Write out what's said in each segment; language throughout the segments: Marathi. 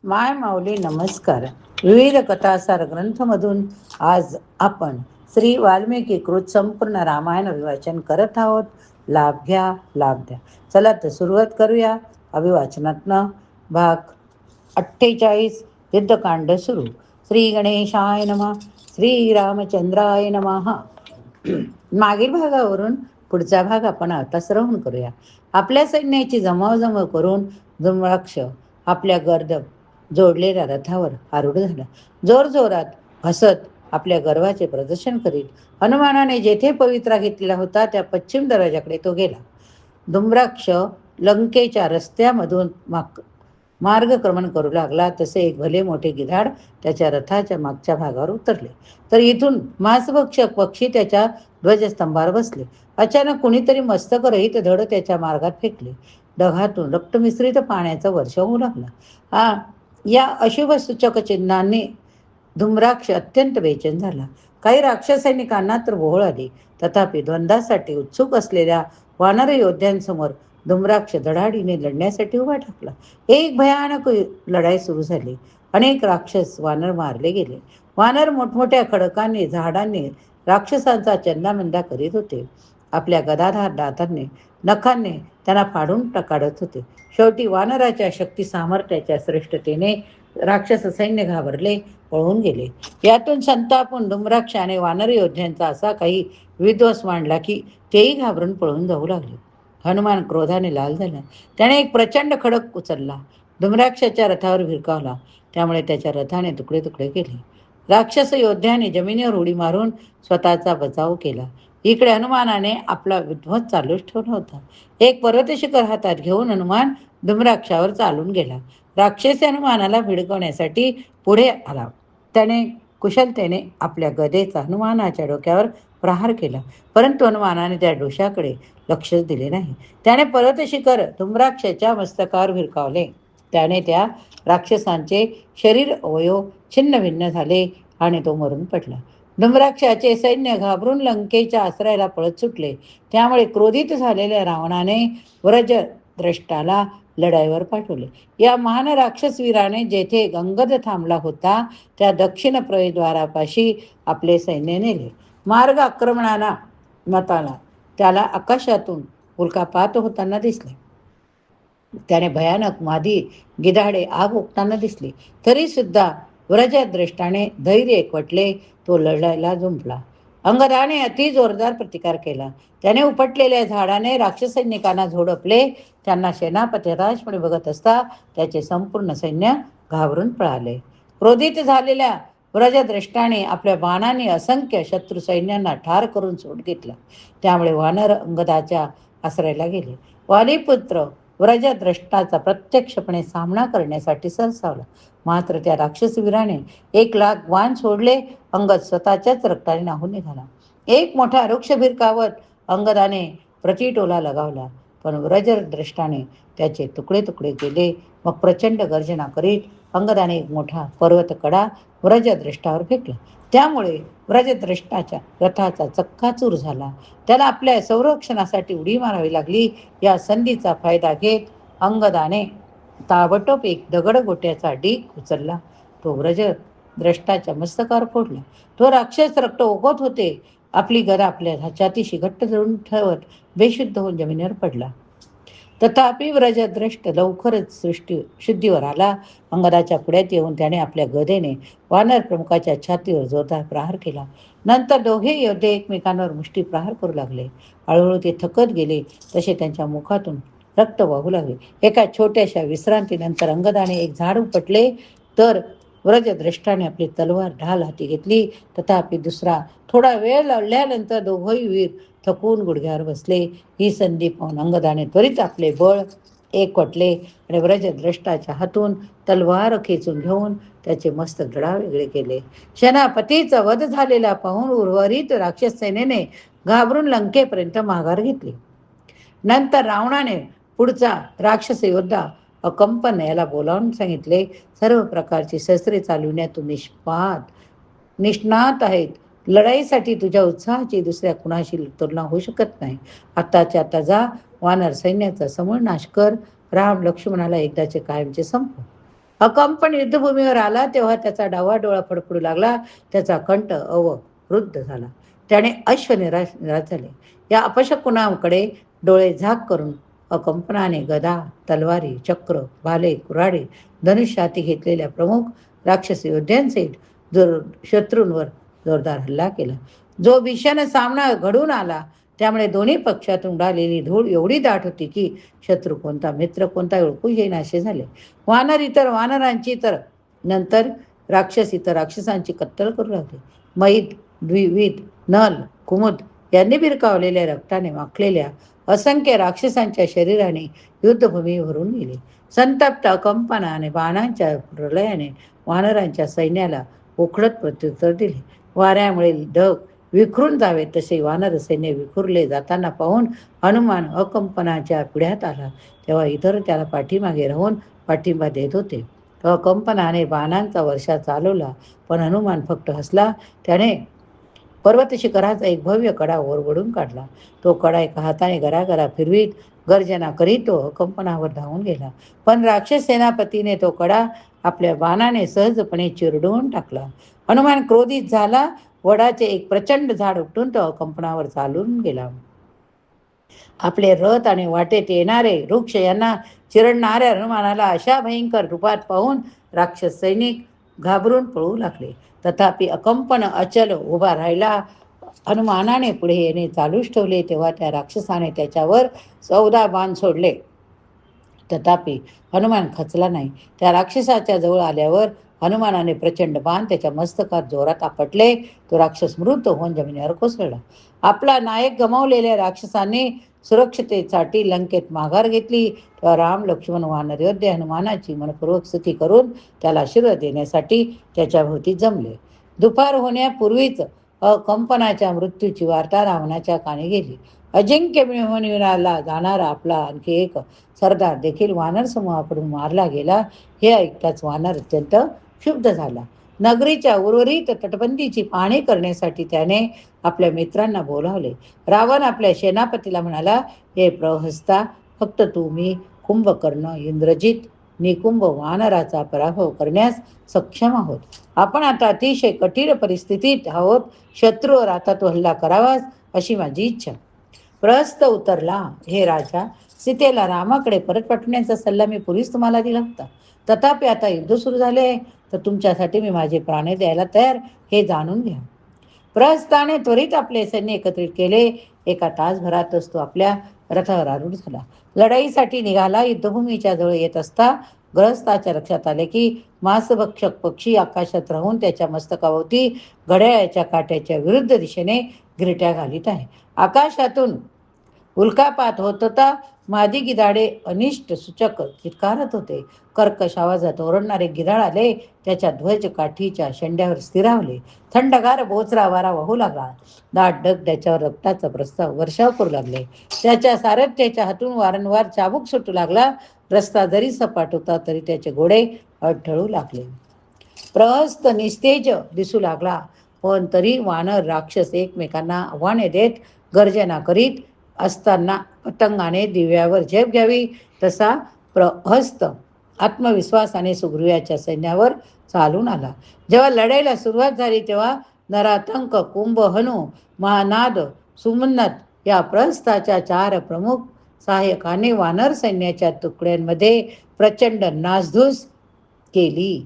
माय माऊली नमस्कार. विविध कथासार ग्रंथमधून आज आपण श्री वाल्मिकी कृत संपूर्ण रामायण अभिवाचन करत आहोत. लाभ घ्या, लाभ द्या. चला तर सुरुवात करूया. अभिवाचनातनं भाग 48 युद्धकांड सुरू. श्री गणेशाय नमः. श्री रामचंद्राय नमः. मागील भागावरून पुढचा भाग आपण आता श्रवण करूया. आपल्या सैन्याची जमावजमाव करून धुम्राक्ष आपल्या गर्द जोडलेल्या रथावर आरूढ झाला. जोरजोरात हसत आपल्या गर्वाचे प्रदर्शन करीत हनुमानाने जेथे पवित्रा घेतलेला होता त्या पश्चिम दरवाजाकडे तो गेला. धुम्राक्ष लंकेच्या रस्त्यामधून मार्गक्रमण करू लागला तसे एक भले मोठे गिधाड त्याच्या रथाच्या मागच्या भागावर उतरले. तर इथून मांसभक्षक पक्षी त्याच्या ध्वजस्तंभावर बसले. अचानक कुणीतरी मस्तक रहित धड त्याच्या मार्गात फेकले. ढगातून रक्तमिश्रित पाण्याचा वर्षाव होऊ लागला. या अशुभ सूचक चिन्हाने धुम्राक्ष अत्यंत बेचैन झाला. काही राक्षस सैनिकांना तर भोवळ आली. तथापि द्वंद्वासाठी उत्सुक असलेल्या वानर योद्ध्यांसमोर धुम्राक्ष धडाडीने लढण्यासाठी उभा ठाकला. एक भयानक लढाई सुरू झाली. अनेक राक्षस वानर मारले गेले. वानर मोठमोठ्या खडकांनी झाडांनी राक्षसांचा चंदामंदा करीत होते. आपल्या गदाधार दातांनी नखांनी त्यांना फाडून काढत होते. शेवटी वानराच्या शक्ती सामर्थ्याच्या श्रेष्ठतेने राक्षस सैन्य घाबरले, पळून गेले. यातून संतापून धुम्राक्षाने वानर योद्ध्यांचा असा काही विध्वंस मांडला की तेही घाबरून पळून जाऊ लागले. हनुमान क्रोधाने लाल झाला. त्याने एक प्रचंड खडक उचलला, धुम्राक्षाच्या रथावर भिरकावला. त्यामुळे त्याच्या रथाने तुकडे तुकडे केले. राक्षस योद्ध्याने जमिनीवर उडी मारून स्वतःचा बचाव केला. इकडे हनुमानाने आपला विध्वंस चालूच ठेवला होता. एक पर्वतशिखर हातात घेऊन हनुमान धुम्राक्षावर चालून गेला. राक्षसी हनुमानाला भिडकवण्यासाठी पुढे आला. त्याने कुशलतेने आपल्या गदेचा हनुमानाच्या डोक्यावर प्रहार केला, परंतु हनुमानाने त्या डोशाकडे लक्षच दिले नाही. त्याने पर्वतशिखर धुम्राक्षाच्या मस्तकावर भिरकावले. त्याने त्या राक्षसांचे शरीर अवयव छिन्न भिन्न झाले आणि तो मरून पडला. धुम्राक्षाचे सैन्य घाबरून लंकेच्या आश्रयाला पळत सुटले. त्यामुळे क्रोधित झालेल्या रावणाने व्रजद्रष्टाला लढाईवर पाठवले. या महान राक्षसवीराने जेथे गंगद थांबला होता त्या दक्षिण प्रवेशद्वारापाशी आपले सैन्य नेले. मार्ग आक्रमणाला मताला त्याला आकाशातून उल्कापात होताना दिसले. त्याने भयानक मादी गिधाडे आग ओकताना दिसली. तरी सुद्धा व्रजद्रष्टाने धैर्य एकवटले. तो लढायला जुंपला. अंगदाने अति जोरदार प्रतिकार केला. त्याने उपटलेल्या झाडाने राक्षस सैनिकांना झोडपले. त्यांना सेनापती हताशपणे बघत असता त्याचे संपूर्ण सैन्य घाबरून पळाले. क्रोधित झालेल्या व्रजद्रष्टाने आपल्या बाणांनी असंख्य शत्रू सैन्यांना ठार करून सोड घेतला. त्यामुळे वानर अंगदाच्या आश्रयाला गेले. वालीपुत्र व्रजद्रष्टाचा प्रत्यक्षपणे सामना करण्यासाठी सरसावला. मात्र त्या राक्षसवीराने 1,00,000 बाण सोडले. अंगद स्वतःच्याच रक्ताने न्हाऊन निघाला. एक मोठा वृक्ष भिरकावत अंगदाने प्रतिटोला लगावला, पण व्रजद्रष्टाने त्याचे तुकडे तुकडे केले. मग प्रचंड गर्जना करीत अंगदाने एक मोठा पर्वत कडा व्रजद्रष्टावर फेकला. त्यामुळे व्रजद्रष्टाच्या रथाचा चक्काचूर झाला. त्याला आपल्या संरक्षणासाठी उडी मारावी लागली. या संधीचा फायदा घेत अंगदाने ताबडतोब एक दगडगोट्याचा ढीग उचलला. तो व्रजद्रष्टाच्या मस्तकावर फोडला. तो राक्षस रक्त ओकत होते. आपली गदा आपल्या छातीशी घट्ट धरून ठेवत बेशुद्ध होऊन जमिनीवर पडला. तथापि व्रजद्रष्ट लवकरच शुद्धीवर आला. अंगदाच्या पुढ्यात येऊन त्याने आपल्या गदेने वानर प्रमुखाच्या छातीवर जोरदार प्रहार केला. नंतर दोघे योद्धे एकमेकांवर मुष्टी प्रहार करू लागले. हळूहळू ते थकत गेले तसे त्यांच्या मुखातून रक्त वाहू लागले. एका छोट्याशा विश्रांतीनंतर अंगदाने एक झाड उपटले तर व्रजद्रष्टाने आपली तलवार ढाल हाती घेतली. तथापि दुसरा थोडा वेळ लढल्यानंतर दोघंही वीर थकून गुडघ्यावर बसले. ही संधी पाहून अंगदाने त्वरित आपले बळ एकवटले आणि व्रजद्रष्टाच्या हातून तलवार खेचून घेऊन त्याचे मस्तक वेगळे केले. सेनापतीचा वध झालेला पाहून उर्वरित राक्षस सेनेने घाबरून लंकेपर्यंत माघार घेतली. नंतर रावणाने पुढचा राक्षस योद्धा अकंपन याला बोलावून सांगितले, सर्व प्रकारची शस्त्रे चालविण्यात तू निष्णात आहेत. लढाईसाठी तुझ्या उत्साहाची दुसऱ्या कुणाशी तुलना होऊ शकत नाही. आत्ताच्या आता जा, वानर सैन्याचा समूळ नाश कर. राम लक्ष्मणाला एकदाचे कायमचे संपव. अकंपन युद्धभूमीवर आला तेव्हा त्याचा डावा डोळा फडफडू लागला, त्याचा कंठ अवरुद्ध झाला. त्याने निराश झाले. या अपशकुनाकडे डोळे झाक करून अकंपनाने गदा, तलवारी, चक्र, भाले, कुऱ्हाडी, धनुष्य हाती घेतलेल्या प्रमुख राक्षसी योद्ध्यांसहित शत्रूंवर जोरदार हल्ला केला. जो भीषण सामना घडून आला त्यामुळे दोन्ही पक्षातून उडालेली धूळ एवढी दाट होती की शत्रू कोणता मित्र कोणता ओळखू येईनासे झाले. वानर इतर वानरांची तर नंतर राक्षस इतर राक्षसांची कत्तल करू लागले. मैद, द्विविध, नल, कुमुद यांनी भिरकावलेल्या रक्ताने माखलेल्या असंख्य राक्षसांच्या शरीराने युद्धभूमी भरून गेले. संतप्त अकंपनाने बाणांच्या प्रलयाने वानरांच्या सैन्याला उखडत प्रत्युत्तर दिले. वाऱ्यामुळे ढग विखरून जावे तसे वानर सैन्य विखुरले जाताना पाहून हनुमान अकंपनाच्या पिढ्यात आला. तेव्हा इतर त्याला पाठीमागे राहून पाठिंबा देत होते. अकंपनाने बाणांचा वर्षा चालवला, पण हनुमान फक्त हसला. त्याने पर्वत शिखराचा एक भव्य कडा ओरबडून काढला. तो कडा एका हाताने गरागरा फिरवीत गर्जना करीत तो अकंपनावर धावून गेला. पण राक्षस सेनापतीने तो कडा आपल्या बाणाने सहजपणे चिरडून टाकला. हनुमान क्रोधित झाला. वडाचे एक प्रचंड झाड उपटून तो अकंपनावर चालून गेला. आपले रथ आणि वाटेत येणारे वृक्ष यांना चिरडणाऱ्या हनुमानाला अशा भयंकर रूपात पाहून राक्षस सैनिक घाबरून पळू लागले. तथापि अकंपन अचल उभा राहिला. हनुमानाने पुढे येणे चालूच ठेवले तेव्हा त्या राक्षसाने त्याच्यावर 14 बाण सोडले. तथापि हनुमान खचला नाही. त्या राक्षसाच्या जवळ आल्यावर हनुमानाने प्रचंड बाण त्याच्या मस्तकात जोरात आपटले. तो राक्षस मृत होऊन जमिनीवर कोसळला. आपला नायक गमावलेल्या राक्षसाने सुरक्षतेसाठी लंकेत माघार घेतली. तेव्हा राम, लक्ष्मण, वानर योद्धे हनुमानाची मनपूर्वक स्तुती करून त्याला आशीर्वाद देण्यासाठी त्याच्या भोवती जमले. दुपार होण्यापूर्वीच अकंपनाच्या मृत्यूची वार्ता रावणाच्या कानी गेली. अजिंक्य मिळवण्याला जाणारा आपला आणखी एक सरदार देखील वानर समूहाकडून मारला गेला. हे ऐकताच वानर अत्यंत क्षुब्ध झाला. नगरीच्या उर्वरित तटबंदीची पाहणी करण्यासाठी त्याने आपल्या मित्रांना बोलावले. रावण आपल्या सेनापतीला म्हणाला, हे प्रहस्ता, फक्त तू, मी, कुंभकर्ण, इंद्रजित, निकुंभ वानराचा पराभव करण्यास सक्षम आहोत. आपण आता अतिशय कठीण परिस्थितीत आहोत. शत्रूवर आता तो हल्ला करावास अशी माझी इच्छा. प्रहस्त उत्तरला, हे राजा, सीतेला रामाकडे परत पाठवण्याचा सल्ला मी पूर्वीच तुम्हाला दिला होता. तथापि आता युद्ध सुरू झाले तर तुमच्यासाठी मी माझे प्राण द्यायला तयार, हे जाणून घ्या. प्रहस्ताने त्वरित आपले सैन्य एकत्रित केले. एका तासभरातच तो आपल्या रथावर आरूढ झाला. लढाईसाठी निघाला. युद्धभूमीच्या जवळ येत असता ग्रहस्थाच्या लक्षात आले की मांसभक्षक पक्षी आकाशात राहून त्याच्या मस्तकाभोवती घड्याळाच्या काट्याच्या विरुद्ध दिशेने गिरट्या घालीत आहे. आकाशातून उल्कापात होत होता. मादी गिधाडे अनिष्ट सूचक चित्कारत होते. कर्कश आवाजात ओरडणारे गिधाड आले. त्याच्या ध्वज काठीच्या शेंड्यावर स्थिरावले. थंडगार बोचरा वारा वाहू लागला. दाट ढग त्याच्यावर रक्ताचा प्रस्ताव वर्षाव करू लागले. त्याच्या सारथ्याच्या हातून वारंवार चाबूक सुटू लागला. रस्ता जरी सपाट होता तरी त्याचे घोडे अडथळू लागले. प्रहस्त निस्तेज दिसू लागला. पण तरी वानर राक्षस एकमेकांना आव्हाने देत गर्जना करीत असताना पतंगाने दिव्यावर झेप घ्यावी तसा प्रहस्त आत्मविश्वासाने सुग्रीवाच्या सैन्यावर चालून आला. जेव्हा लढाईला सुरुवात झाली तेव्हा नरातंक, कुंभ, हनु, महानाद, सुमन्नत या प्रहस्ताच्या 4 प्रमुख सहाय्यकाने वानर सैन्याच्या तुकड्यांमध्ये प्रचंड नासधूस केली.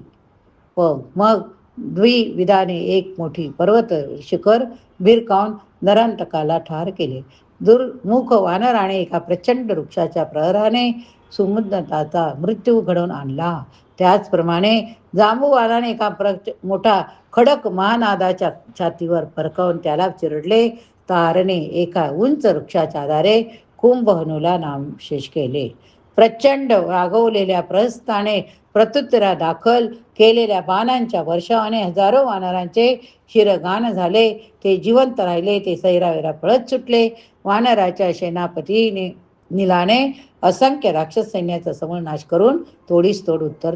मग द्विविधाने एक मोठी पर्वत शिखर भिरकावून नरांतकाला ठार केले. दुर्मुख वानराने एका प्रचंड वृक्षाच्या प्रहाराने सुमंताचा मृत्यू घडवून आणला. त्याचप्रमाणे जांबूवालाने एका मोठा खडक महानादाच्या छातीवर फरकावून त्याला चिरडले. तारने एका उंच वृक्षाच्या आधारे कुंभहनूला नामशेष केले. प्रचंड रागवलेल्या प्रहस्ताने प्रत्युत्तरा दाखल केलेल्या बाणांच्या वर्षावाने हजारो वानरांचे शिरगान झाले. ते जिवंत राहिले. ते सैरावैरा पळत सुटले. वानराच्या सेनापतीने नीलाने असंख्य राक्षस सैन्याचा समूळ नाश करून तोडीस तोड उत्तर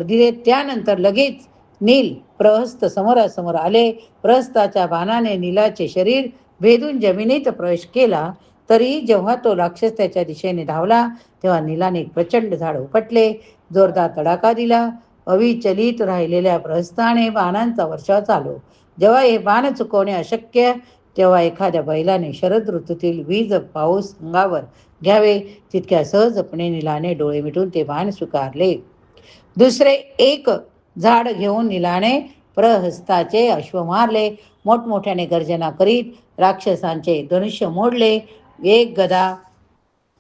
दिले. त्यानंतर लगेच नील प्रहस्त समोरासमोर आले. प्रहस्ताच्या बाणाने नीलाचे शरीर भेदून जमिनीत प्रवेश केला. तरी जेव्हा तो राक्षस त्याच्या दिशेने धावला तेव्हा नीलाने एक प्रचंड झाड उपटले, जोरदार तडाखा दिला. अविचलित राहिलेल्या प्रस्थाने बाणांचा वर्षाव चालू. जेव्हा हे बाण चुकवणे अशक्य, तेव्हा एखाद्या बैलाने शरद ऋतूतील वीज पाऊस अंगावर घ्यावे तितक्या सहजपणे नीलाने डोळे मिटून ते बाण स्वीकारले. दुसरे एक झाड घेऊन नीलाने प्रहस्ताचे अश्व मारले. मोठमोठ्याने गर्जना करीत राक्षसांचे धनुष्य मोडले. एक गदा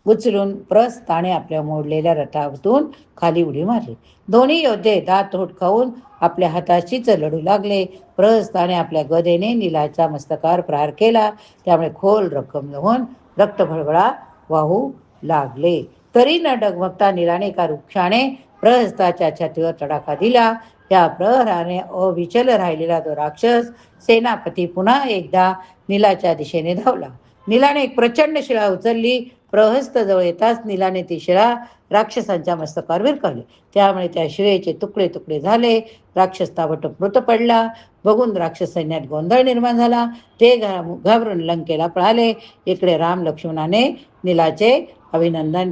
उचलून प्रहस्ताने आपल्या मोडलेल्या रथातून खाली उडी मारली. दोन्ही योद्धे दात खाऊन आपल्या हाताशीच लढू लागले. प्रहस्ताने आपल्या गदेने नीलाच्या मस्तकावर प्रहार केला, त्यामुळे खोल रक्कम होऊन रक्त भळभळा वाहू लागले. तरी न डगमगता नीलाने एका वृक्षाने प्रहस्ताच्या छातीवर तडाखा दिला. त्या प्रहाराने अविचल राहिलेला तो राक्षस सेनापती पुन्हा एकदा नीलाच्या दिशेने धावला. नीलाने एक प्रचंड शिळा उचलली. प्रहस्त जवळ येताच नीलाने ती शिळा राक्षसांच्या मस्तकावर भिरकावली, त्यामुळे त्या शिळेचे तुकडे तुकडे झाले. राक्षस ताबडतोब मृत पडला. बघून राक्षस सैन्यात गोंधळ निर्माण झाला. ते घाबरून लंकेला पळाले. इकडे राम लक्ष्मणाने नीलाचे अभिनंदन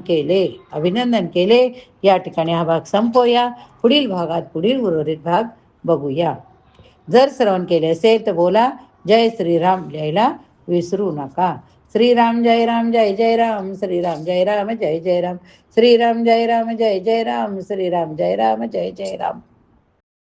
केले. या ठिकाणी हा भाग संपवूया. पुढील भागात पुढील उर्वरित भाग बघूया. जर श्रवण केले असेल तर बोला जय श्रीराम लिहायला विसरू नका. श्रीराम जय राम जय जय राम, श्रीराम जय राम जय जय राम, श्रीराम जय राम जय जय राम, श्रीराम जय राम जय जय राम.